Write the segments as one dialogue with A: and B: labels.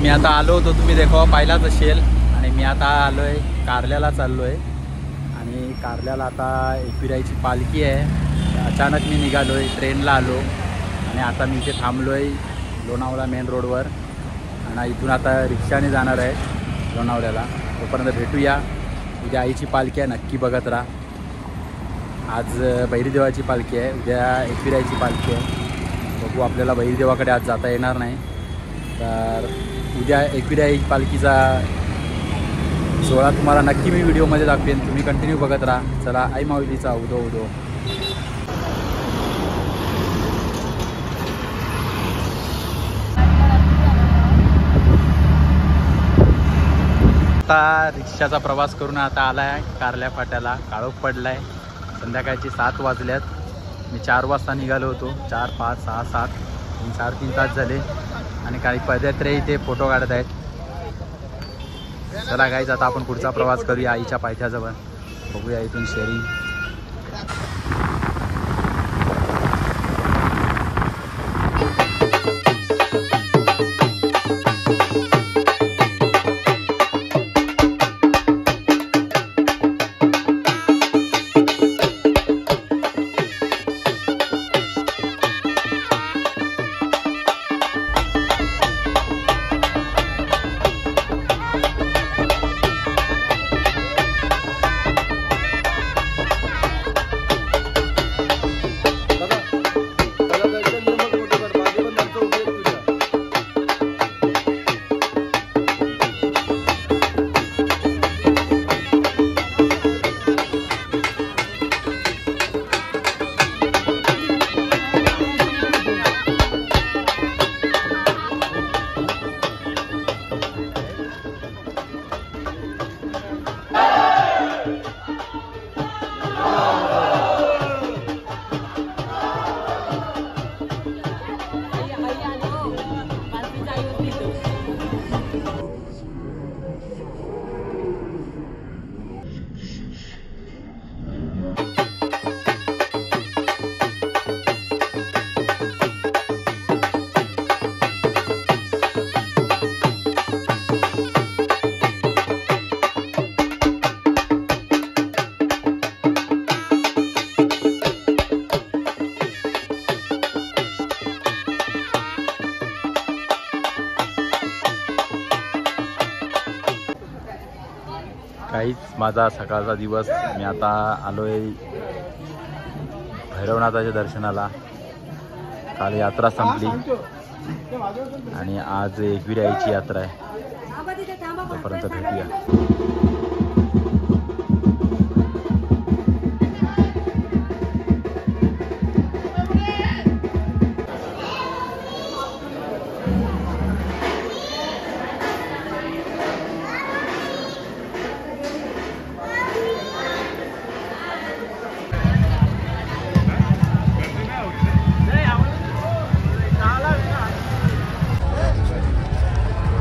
A: मी आता आलो होतो, तुम्ही देखो पाहिलाच असेल. आणि मी आता आलो आहे कारल्याला चाललो आहे. आणि कारल्याला आता एकविराईची पालखी आहे. अचानक मी निघालो आहे, ट्रेनला आलो आणि आता मी इथे थांबलो आहे लोणावळा मेन रोडवर. आणि इथून आता रिक्षाने जाणार आहे लोणावळ्याला. तोपर्यंत भेटूया. उद्या आईची पालखी आहे, नक्की बघत राहा. आज भैरीदेवाची पालखी आहे, उद्या एकविराईची पालखी आहे. बघू, आपल्याला भैरीदेवाकडे आज जाता येणार नाही, तर उद्या एकविराई पालखीचा सोहळा तुम्हाला नक्की मी व्हिडिओमध्ये दाखवेन. तुम्ही कंटिन्यू बघत राहा. चला, आई माऊलीचा उदो उदो. आता रिक्षाचा प्रवास करून आता आला आहे कारल्या फाट्याला. काळोख पडला आहे, संध्याकाळचे 7 वाजल्यात. मी 4 वाजता निघालो होतो. 4, 5, 6, 7 3 तास झाले. आणि काही पदयात्रे इथे फोटो काढत आहेत. चला गाईज, आता आपण पुढचा प्रवास करूया आईच्या पायथ्याजवळ. बघूया इथून शेअरिंग. काहीच माझा सकाळचा दिवस. मी आता आलो आहे भैरवनाथाच्या दर्शनाला. काल यात्रा संपली आणि आज एकविराईची यात्रा आहे. तोपर्यंत भेटूया.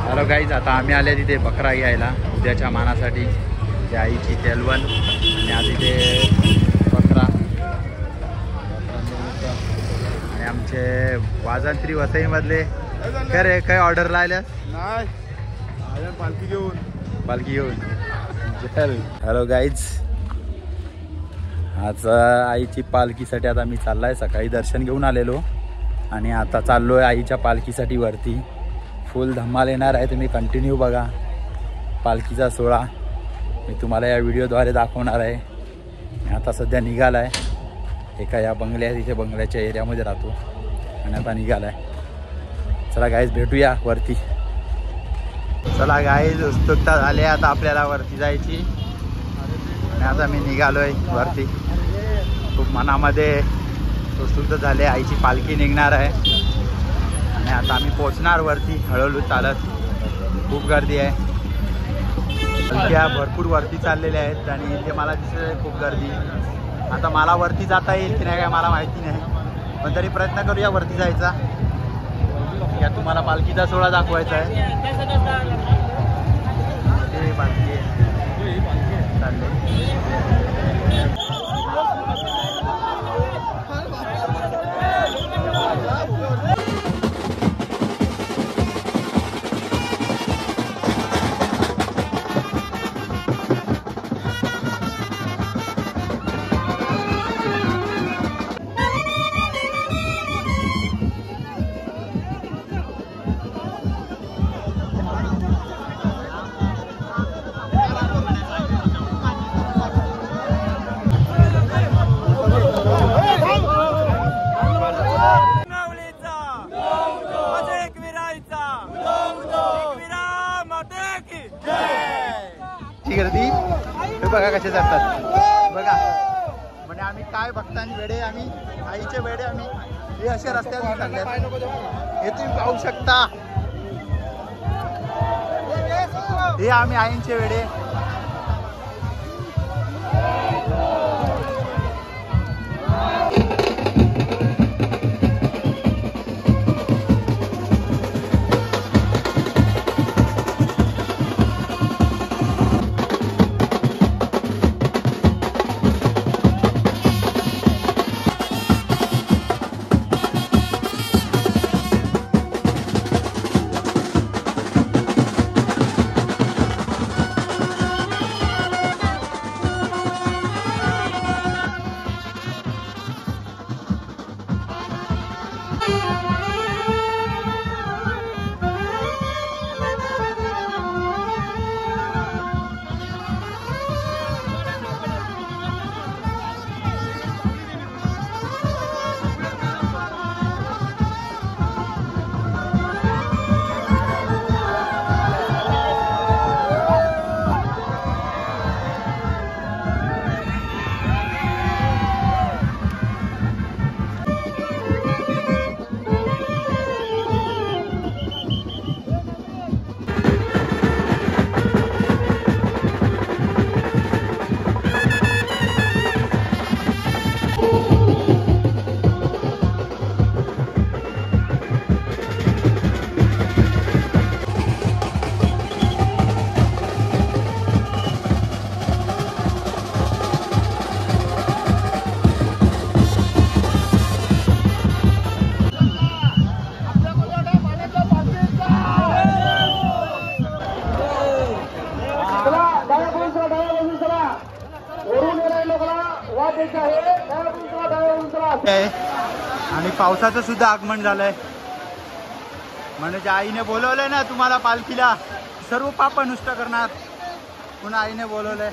A: हॅलो गाईज, आता आम्ही आले तिथे बकरा घ्यायला उद्याच्या मानासाठी. ते आईची तेलवण आणि आज इथे बकरा. आणि आमचे वाजंत्री वसईमधले काय रे, काय ऑर्डरला आल्यास?
B: नाही,
A: पालखी घेऊन चल. हॅलो गाईज, आज आईची पालखीसाठी आता मी चाललो आहे. सकाळी दर्शन घेऊन आलेलो आणि आता चाललो आहे आईच्या पालखीसाठी वरती. फुल धमाल येणार आहे, तुम्ही कंटिन्यू बघा. पालखीचा सोहळा मी तुम्हाला या व्हिडिओद्वारे दाखवणार आहे. मी आता सध्या निघाला आहे एका या तिथे बंगल्याच्या एरियामध्ये राहतो आणि आता निघाला आहे. चला गाईज, भेटूया वरती. चला गाईज, उत्सुकता झाली आता आपल्याला वरती जायची. आणि आता मी निघालो आहे वरती. खूप मनामध्ये उत्सुकता झाली. आईची पालखी निघणार आहे आणि आता आम्ही पोचणार वरती हळूहळू चालत. खूप गर्दी आहे. पालख्या भरपूर वरती चाललेल्या आहेत आणि इथे मला दिसत आहे खूप गर्दी. आता मला वरती जाता येईल की नाही काय मला माहिती नाही, पण तरी प्रयत्न करूया वरती जायचा. या तुम्हाला पालखीचा सोहळा दाखवायचा आहे. पालखी चालले. बघा कसे जातात बघा. म्हणजे आम्ही काय भक्तांनी वेडे, आम्ही आईचे वेडे, आम्ही हे असे रस्त्यावर चालले. हे तुम्ही पाहू शकता, हे आम्ही आईंचे वेडे. आणि पावसाचं सुद्धा आगमन झालंय. म्हणजे आईने बोलवलंय ना तुम्हाला पालखीला, सर्व पाप नष्ट करणार, पुन्हा आईने बोलवलंय.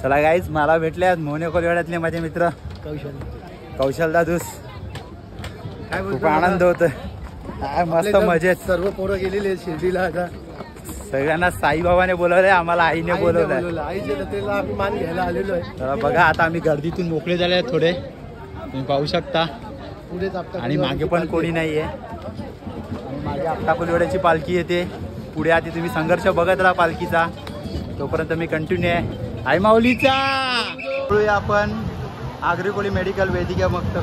A: चला गाईज, मला भेटले आहेत मोहने कोलवाड्यातले माझे मित्र कौशल दादूस. खूप आनंद होत, मस्त मजेत.
B: सर्व पोरं गेलेले शिर्डीला. आता
A: सगळ्यांना साईबाबाने बोलवलंय, आम्हाला आईने बोलवलंय.
B: आईच्या जत्रेला आम्ही मान घ्यायला आलेलो आहे.
A: तर बघा, आता आम्ही गर्दीतून मोकळे झाले आहेत थोडे, तुम्ही पाहू शकता.
B: पुढेच आपटा
A: आणि मागे पण कोणी नाहीये. मागे आपटा कोलवाड्याची पालखी येते. पुढे आधी तुम्ही संघर्ष बघत राहा पालखीचा, तोपर्यंत मी कंटिन्यू आहे. आई माऊलीचा आपण आग्रिकोली मेडिकल वैद्यकीय मुक्त.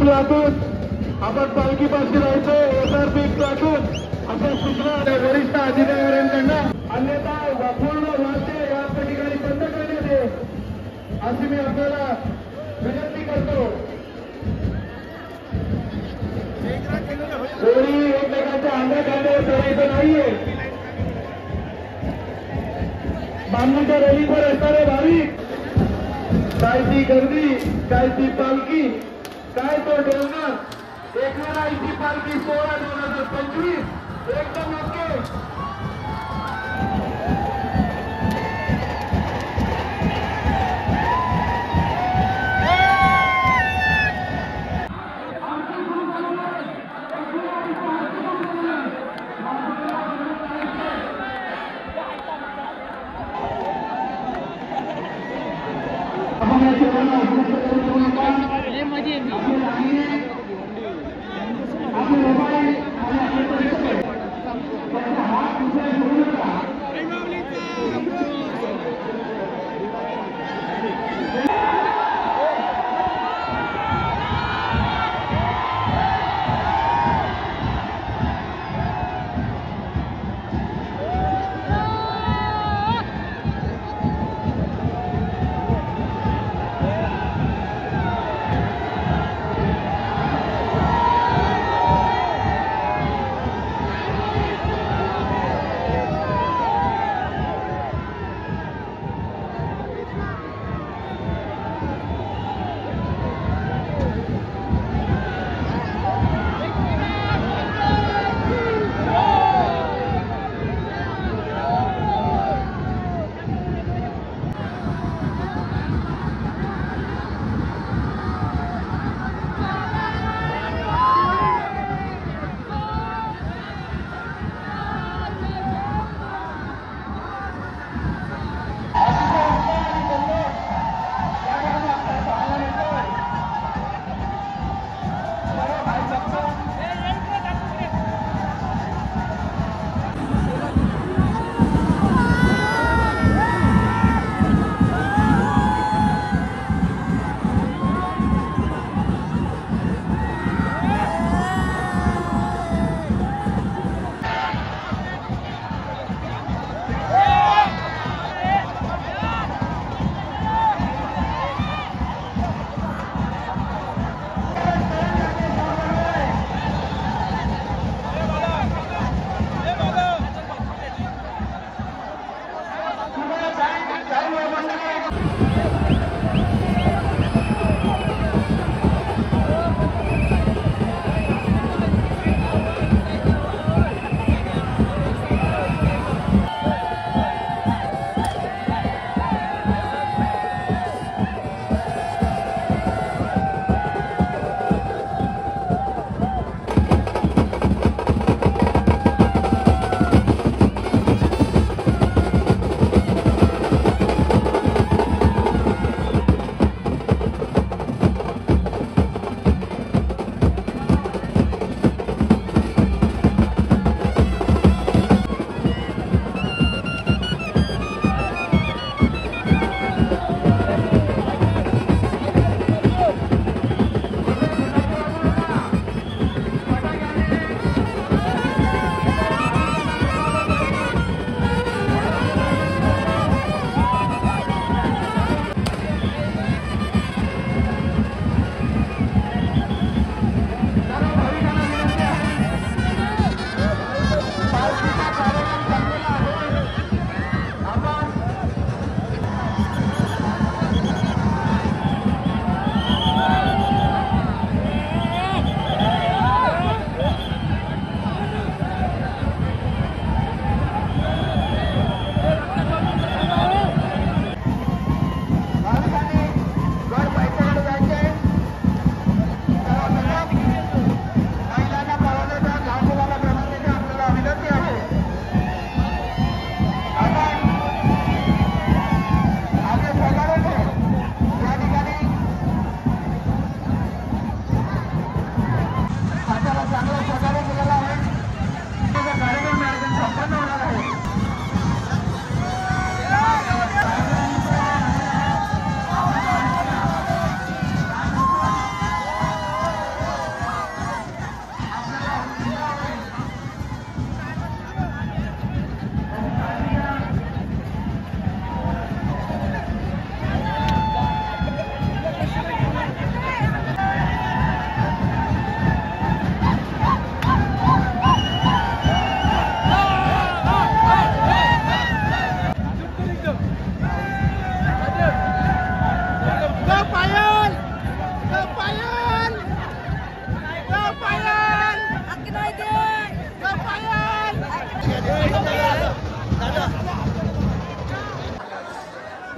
B: प्लाटून आपण पालखीपाशी राहायचो. SRP प्लाटून आपण सूचना वरिष्ठ अधिकाऱ्यांकडनं, अन्यथा पूर्ण वाद्य या ठिकाणी बंद करण्यात येईल अशी मी आपल्याला विनंती करतो. कोणी एकमेकांच्या अंगाखांद्यावर चढायचं नाहीये. बांबूच्या रॅलीवर असणारे भाविक, काय ती गर्दी, काय ती पालखी, काय तो डोंगर, 19 पालखी 16/2025 एकदम ओके.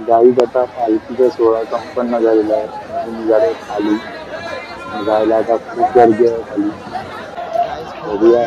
A: गाईत आता पालखीचा सोहळा संपन्न झालेला आहे. निघाले खाली जायला आता खूप गर्दी आहे खाली. बघूया